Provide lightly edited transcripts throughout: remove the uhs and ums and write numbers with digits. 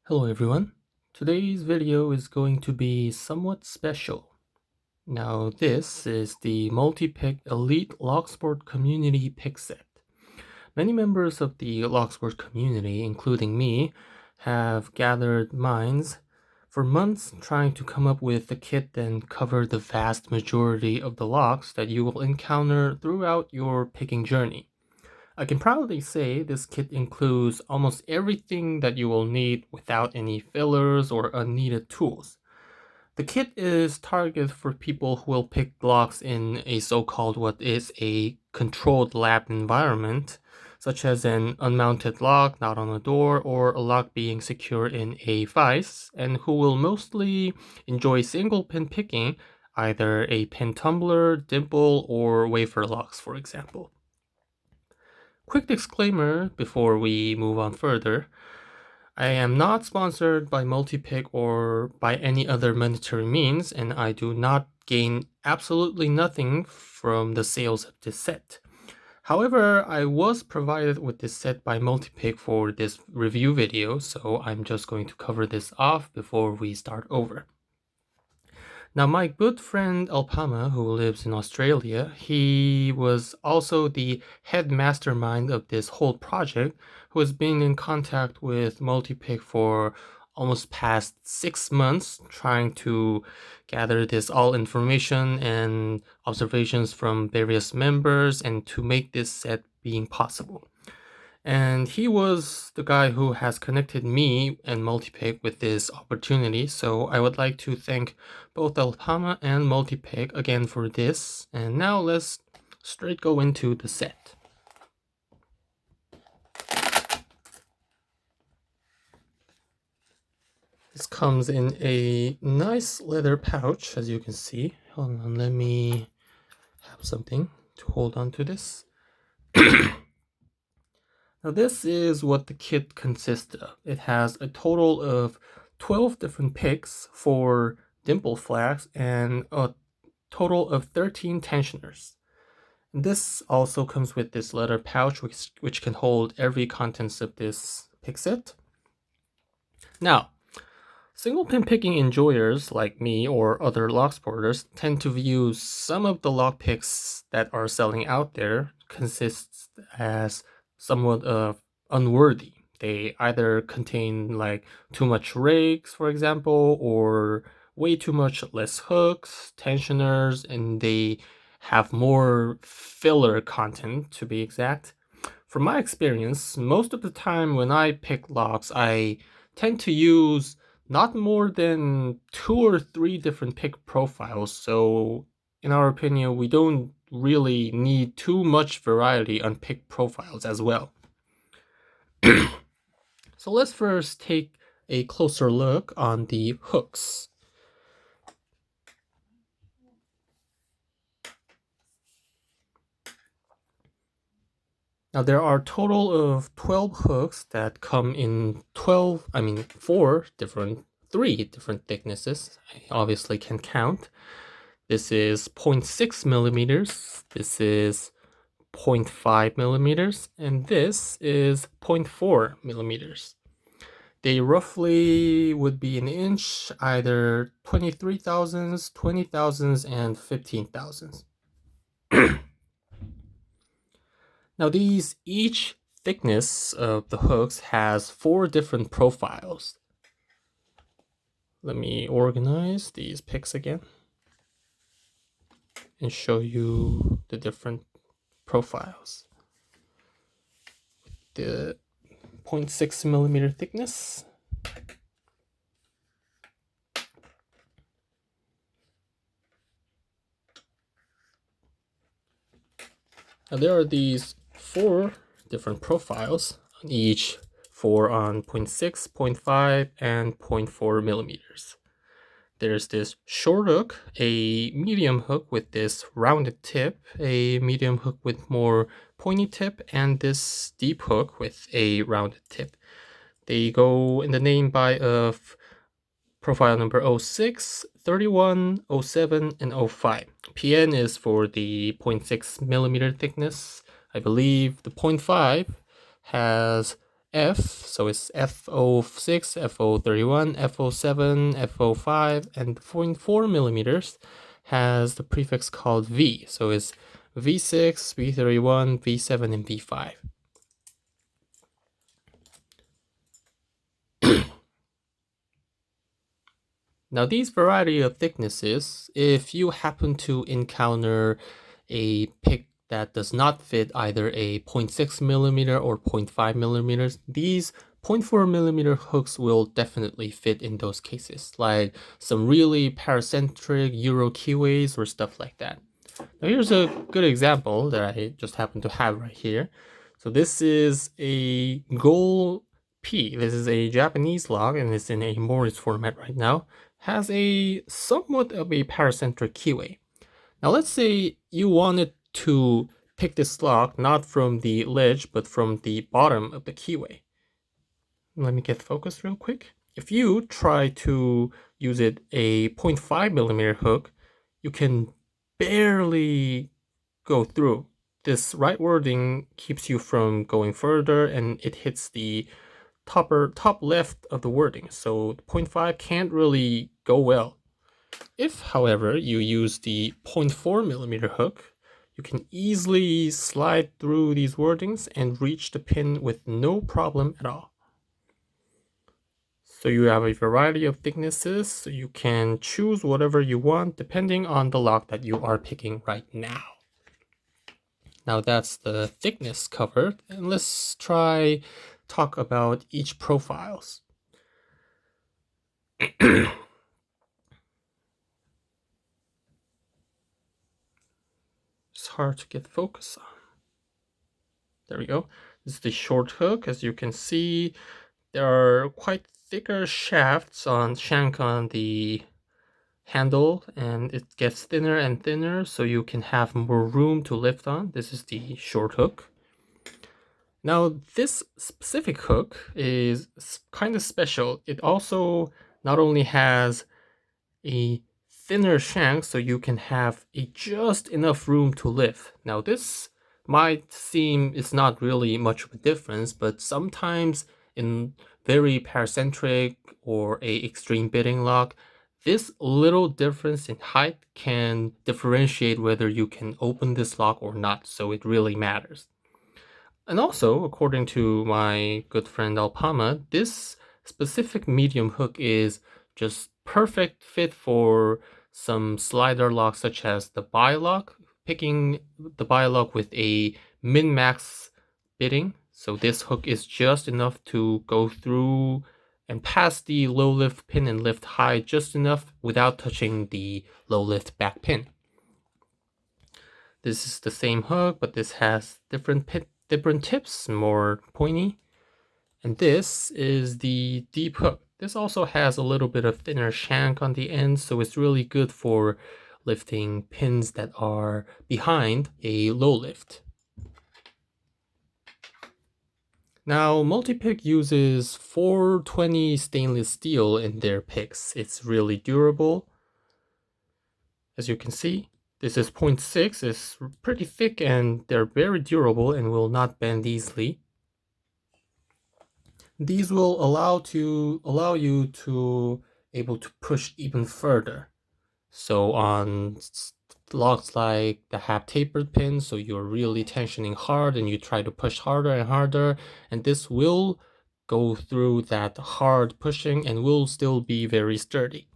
Hello everyone. Today's video is going to be somewhat special. Now this is the Multipick Elite Locksport Community Pick Set. Many members of the Locksport community, including me, have gathered minds for months trying to come up with a kit and cover the vast majority of the locks that you will encounter throughout your picking journey. I can proudly say this kit includes almost everything that you will need without any fillers or unneeded tools. The kit is targeted for people who will pick locks in a so-called what is a controlled lab environment, such as an unmounted lock not on a door or a lock being secured in a vise, and who will mostly enjoy single pin picking, either a pin tumbler, dimple, or wafer locks, for example. Quick disclaimer before we move on further. I am not sponsored by Multipick or by any other monetary means, and I do not gain absolutely nothing from the sales of this set. However, I was provided with this set by Multipick for this review video, so I'm just going to cover this off before we start over. Now, my good friend Alpama, who lives in Australia, he was also the head mastermind of this whole project, who has been in contact with Multipick for almost past 6 months, trying to gather this all information and observations from various members and to make this set being possible. And he was the guy who has connected me and Multipick with this opportunity. So I would like to thank both Alpama and Multipick again for this. And now let's straight go into the set. This comes in a nice leather pouch, as you can see. Hold on, let me have something to hold on to this. Now this is what the kit consists of. It has a total of 12 different picks for dimple flags and a total of 13 tensioners. And this also comes with this leather pouch which can hold every contents of this pick set. Now, single pin picking enjoyers like me or other locksporters tend to view some of the lock picks that are selling out there consists as somewhat unworthy. They either contain like too much rakes, for example, or way too much less hooks, tensioners, and they have more filler content, to be exact. From my experience, most of the time when I pick locks, I tend to use not more than 2 or 3 different pick profiles. So in our opinion, we don't really need too much variety on pick profiles as well. So let's first take a closer look on the hooks. Now there are a total of 12 hooks that come in 3 different thicknesses. I obviously can count. This is 0.6 millimeters, this is 0.5 millimeters, and this is 0.4 millimeters. They roughly would be an inch, either 23 thousandths, 20 thousandths, and 15 thousandths. Now each thickness of the hooks has 4 different profiles. Let me organize these picks again and show you the different profiles. The 0.6 millimeter thickness, now there are these 4 different profiles, on each 4 on 0.6, 0.5, and 0.4 millimeters. There's this short hook, a medium hook with this rounded tip, a medium hook with more pointy tip, and this deep hook with a rounded tip. They go in the name by of profile number 06, 31, 07, and 05. PN is for the 0.6 millimeter thickness. I believe the 0.5 has F, so it's F06, F031, F07, F05, and 0.4 millimeters has the prefix called V, so it's V6, V31, V7, and V5. Now these variety of thicknesses, if you happen to encounter a pick that does not fit either a 0.6 millimeter or 0.5 millimeters, these 0.4 millimeter hooks will definitely fit in those cases, like some really paracentric Euro keyways or stuff like that. Now here's a good example that I just happen to have right here. So this is a Gold P. This is a Japanese lock and it's in a Morris format right now. Has a somewhat of a paracentric keyway. Now let's say you wanted to pick this lock not from the ledge but from the bottom of the keyway. Let me get focused real quick. If you try to use it a 0.5 millimeter hook, you can barely go through. This right wording keeps you from going further and it hits the top left of the wording, so 0.5 can't really go well. If, however, you use the 0.4 millimeter hook, you can easily slide through these wordings and reach the pin with no problem at all. So you have a variety of thicknesses, so you can choose whatever you want depending on the lock that you are picking right now. Now that's the thickness covered, and let's talk about each profiles. It's hard to get focus on. There we go. This is the short hook. As you can see, there are quite thicker shafts on shank on the handle, and it gets thinner and thinner so you can have more room to lift on. This is the short hook. Now this specific hook is kind of special. It also not only has a thinner shank so you can have a just enough room to lift. Now this might seem it's not really much of a difference, but sometimes in very paracentric or a extreme bitting lock, this little difference in height can differentiate whether you can open this lock or not, so it really matters. And also, according to my good friend Alpama, this specific medium hook is just perfect fit for some slider locks such as the bi-lock, picking the bi-lock with a min-max bitting. So this hook is just enough to go through and pass the low lift pin and lift high just enough without touching the low lift back pin. This is the same hook, but this has different tips, more pointy. And this is the deep hook. This also has a little bit of thinner shank on the end, so it's really good for lifting pins that are behind a low lift. Now, Multipick uses 420 stainless steel in their picks. It's really durable. As you can see, this is 0.6, it's pretty thick and they're very durable and will not bend easily. These will allow you to able to push even further. So on locks like that have tapered pins, so you're really tensioning hard and you try to push harder and harder, and this will go through that hard pushing and will still be very sturdy.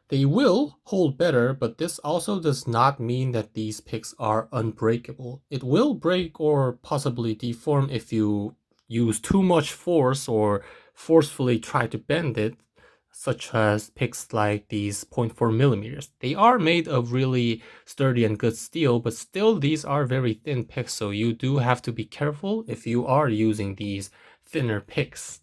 They will hold better, but this also does not mean that these picks are unbreakable. It will break or possibly deform if you use too much force or forcefully try to bend it, such as picks like these 0.4 millimeters. They are made of really sturdy and good steel, but still these are very thin picks, so you do have to be careful if you are using these thinner picks.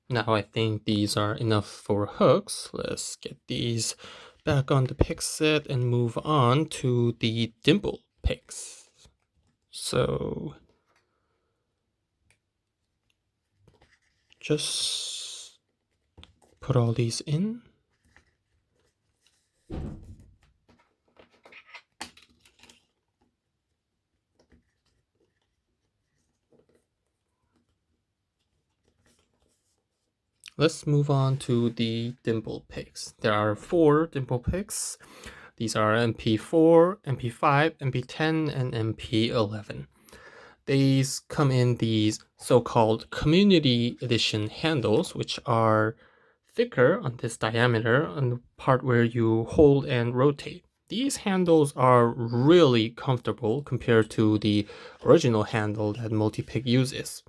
Now I think these are enough for hooks. Let's get these back on the pick set and move on to the dimple picks. So just put all these in. Let's move on to the dimple picks. There are 4 dimple picks. These are MP4, MP5, MP10, and MP11. These come in these so-called community edition handles, which are thicker on this diameter on the part where you hold and rotate. These handles are really comfortable compared to the original handle that Multipick uses.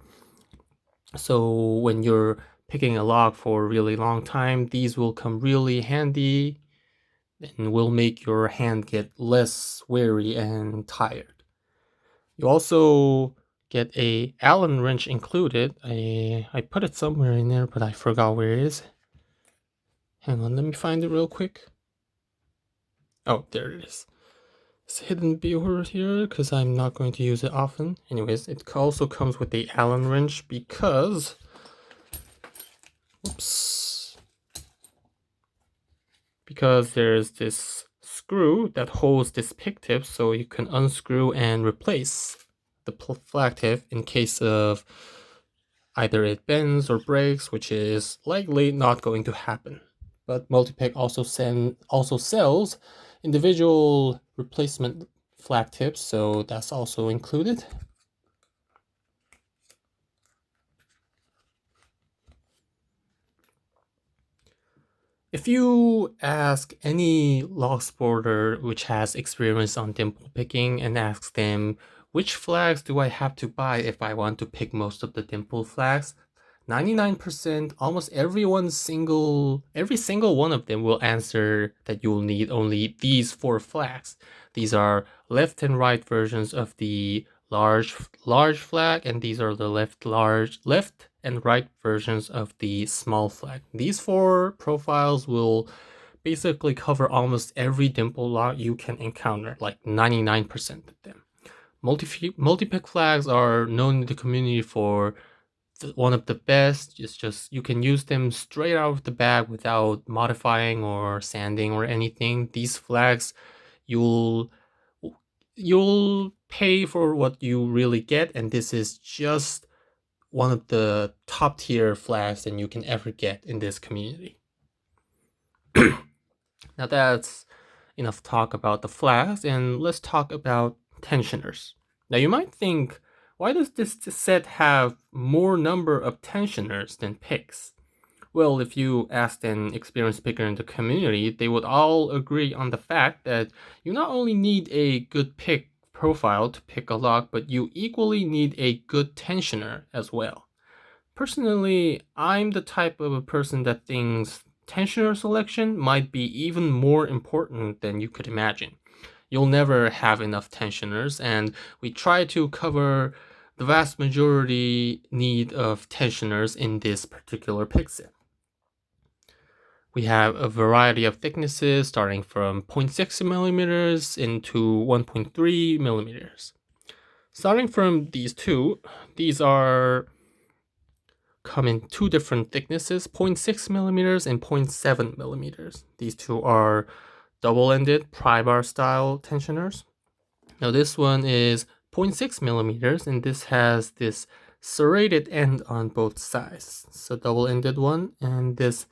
So when you're picking a lock for a really long time, these will come really handy and will make your hand get less weary and tired. You also get a Allen wrench included. I put it somewhere in there, but I forgot where it is. Hang on, let me find it real quick. Oh, there it is. It's hidden over here because I'm not going to use it often. Anyways, it also comes with the Allen wrench because... Oops. Because there's this screw that holds this pick tip, so you can unscrew and replace the flag tip in case of either it bends or breaks, which is likely not going to happen. But Multipick also sells individual replacement flag tips, so that's also included. If you ask any Locksporter which has experience on dimple picking and ask them which flags do I have to buy if I want to pick most of the dimple flags, 99%, almost every single one of them will answer that you'll need only these 4 flags. These are left and right versions of the large flag, and these are the left and right versions of the small flag. These 4 profiles will basically cover almost every dimple lock you can encounter, like 99% of them. Multi-pick flags are known in the community for one of the best. It's just you can use them straight out of the bag without modifying or sanding or anything. These flags, you'll pay for what you really get, and this is just one of the top tier flags that you can ever get in this community. Now that's enough talk about the flags, and let's talk about tensioners. Now you might think, why does this set have more number of tensioners than picks? Well, if you asked an experienced picker in the community, they would all agree on the fact that you not only need a good pick profile to pick a lock, but you equally need a good tensioner as well. Personally, I'm the type of a person that thinks tensioner selection might be even more important than you could imagine. You'll never have enough tensioners, and we try to cover the vast majority need of tensioners in this particular pick set. We have a variety of thicknesses starting from 0.6 millimeters into 1.3 millimeters. Starting from these two, these come in 2 different thicknesses, 0.6 millimeters and 0.7 millimeters. These two are double-ended pry-bar style tensioners. Now this one is 0.6 millimeters, and this has this serrated end on both sides. So double-ended one, and this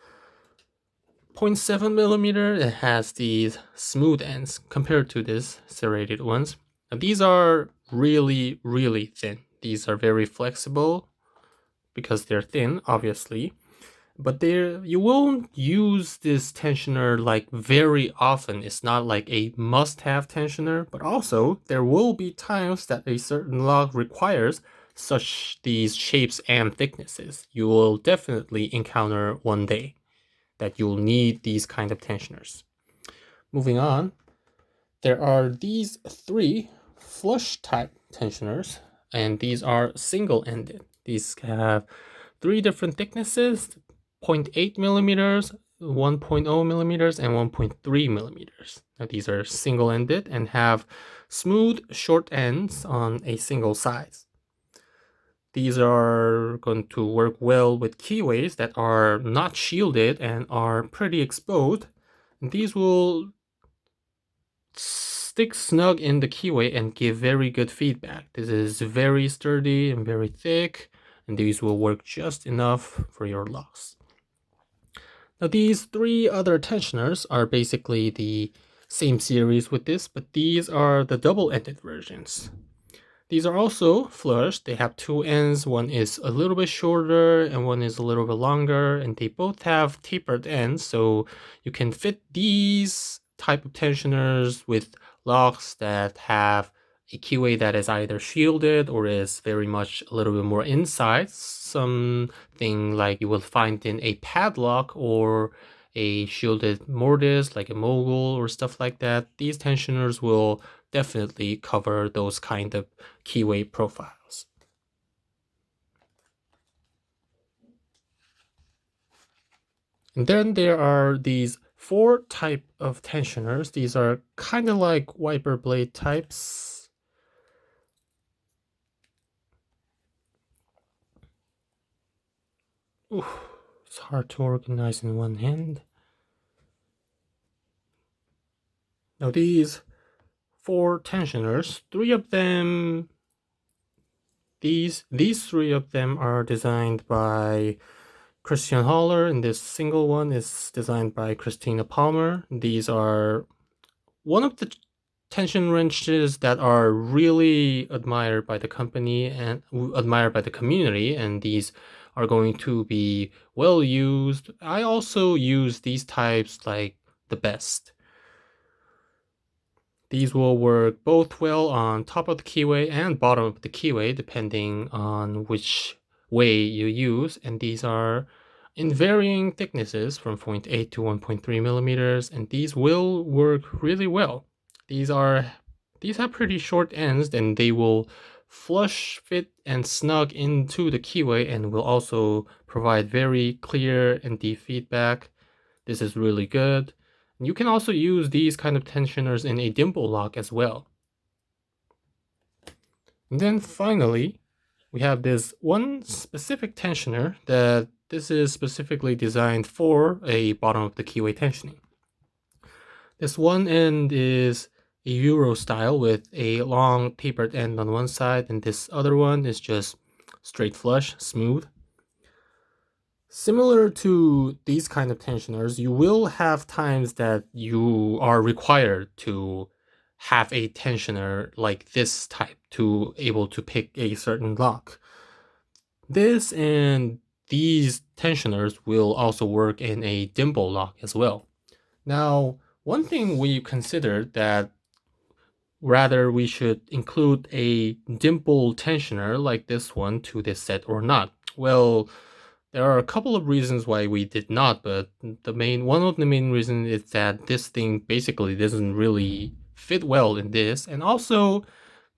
0.7 millimeter, it has these smooth ends compared to this serrated ones. Now these are really, really thin. These are very flexible because they're thin, obviously, but you won't use this tensioner like very often. It's not like a must-have tensioner, but also there will be times that a certain lock requires these shapes and thicknesses. You will definitely encounter one day that you'll need these kind of tensioners. Moving on, there are these 3 flush type tensioners, and these are single-ended. These have 3 different thicknesses, 0.8 millimeters, 1.0 millimeters, and 1.3 millimeters. Now these are single-ended and have smooth short ends on a single size. These are going to work well with keyways that are not shielded and are pretty exposed. And these will stick snug in the keyway and give very good feedback. This is very sturdy and very thick, and these will work just enough for your locks. Now these three other tensioners are basically the same series with this, but these are the double-ended versions. These are also flush. They have two ends. One is a little bit shorter and one is a little bit longer, and they both have tapered ends, so you can fit these type of tensioners with locks that have a keyway that is either shielded or is very much a little bit more inside, something like you will find in a padlock or a shielded mortise like a mogul or stuff like that. These tensioners will definitely cover those kind of keyway profiles. And then there are these four type of tensioners. These are kind of like wiper blade types. Ooh, it's hard to organize in one hand. Now these four tensioners, three of them, these three of them are designed by Christian Haller, and this single one is designed by Christina Palmer. These are one of the tension wrenches that are really admired by the company and admired by the community, and these are going to be well used. I also use these types like the best. These will work both well on top of the keyway and bottom of the keyway, depending on which way you use, and these are in varying thicknesses from 0.8 to 1.3 millimeters, and these will work really well. These have pretty short ends, and they will flush fit and snug into the keyway and will also provide very clear and deep feedback. This is really good. You can also use these kind of tensioners in a dimple lock as well. And then finally, we have this one specific tensioner that this is specifically designed for a bottom of the keyway tensioning. This one end is a Euro style with a long tapered end on one side, and this other one is just straight flush, smooth. Similar to these kind of tensioners, you will have times that you are required to have a tensioner like this type to able to pick a certain lock. This and these tensioners will also work in a dimple lock as well. Now, one thing we considered that rather we should include a dimple tensioner like this one to this set or not. Well, there are a couple of reasons why we did not, but one of the main reasons is that this thing basically doesn't really fit well in this, and also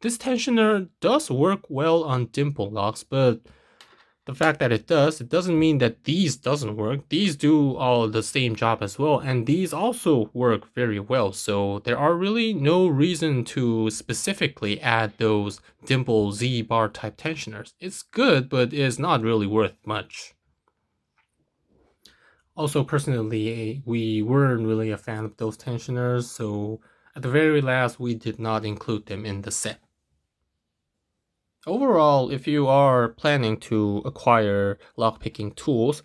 this tensioner does work well on dimple locks, but the fact that it doesn't mean that these doesn't work. These do all the same job as well, and these also work very well, so there are really no reason to specifically add those dimple Z-bar type tensioners. It's good, but it's not really worth much. Also, personally, we weren't really a fan of those tensioners, so at the very last, we did not include them in the set. Overall, if you are planning to acquire lockpicking tools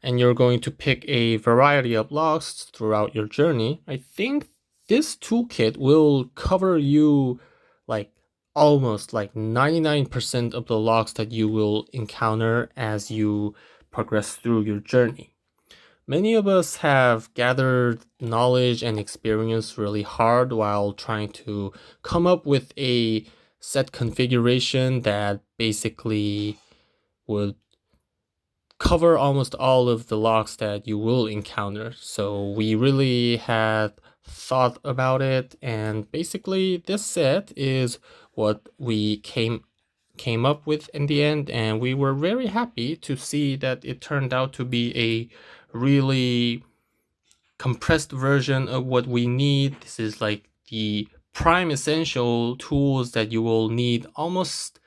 and you're going to pick a variety of locks throughout your journey, I think this toolkit will cover you like almost like 99% of the locks that you will encounter as you progress through your journey. Many of us have gathered knowledge and experience really hard while trying to come up with a set configuration that basically would cover almost all of the locks that you will encounter. So we really had thought about it, and basically this set is what we came up with in the end, and we were very happy to see that it turned out to be a really compressed version of what we need. This is like the prime essential tools that you will need almost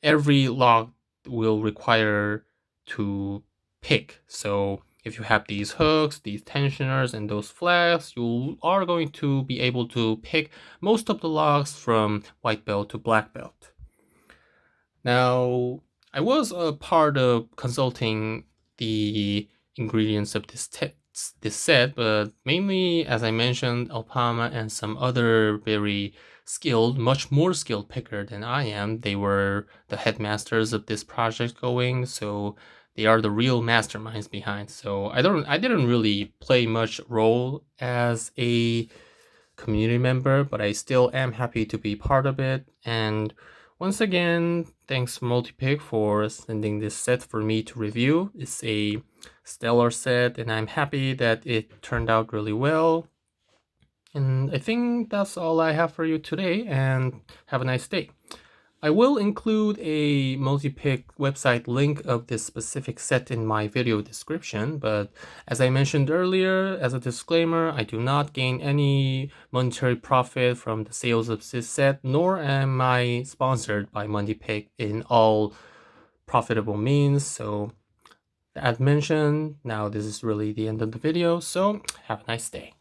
every lock will require to pick. So if you have these hooks, these tensioners, and those flags, you are going to be able to pick most of the locks from white belt to black belt. Now, I was a part of consulting the ingredients of this set, but mainly, as I mentioned, Alpama and some other very skilled, much more skilled picker than I am. They were the headmasters of this project going, so they are the real masterminds behind. So I didn't really play much role as a community member, but I still am happy to be part of it. And once again, thanks Multipick for sending this set for me to review. It's a stellar set, and I'm happy that it turned out really well. And I think that's all I have for you today, and have a nice day. I will include a Multipick website link of this specific set in my video description, but as I mentioned earlier, as a disclaimer, I do not gain any monetary profit from the sales of this set, nor am I sponsored by Multipick in all profitable means. So, as mentioned, now this is really the end of the video, so have a nice day.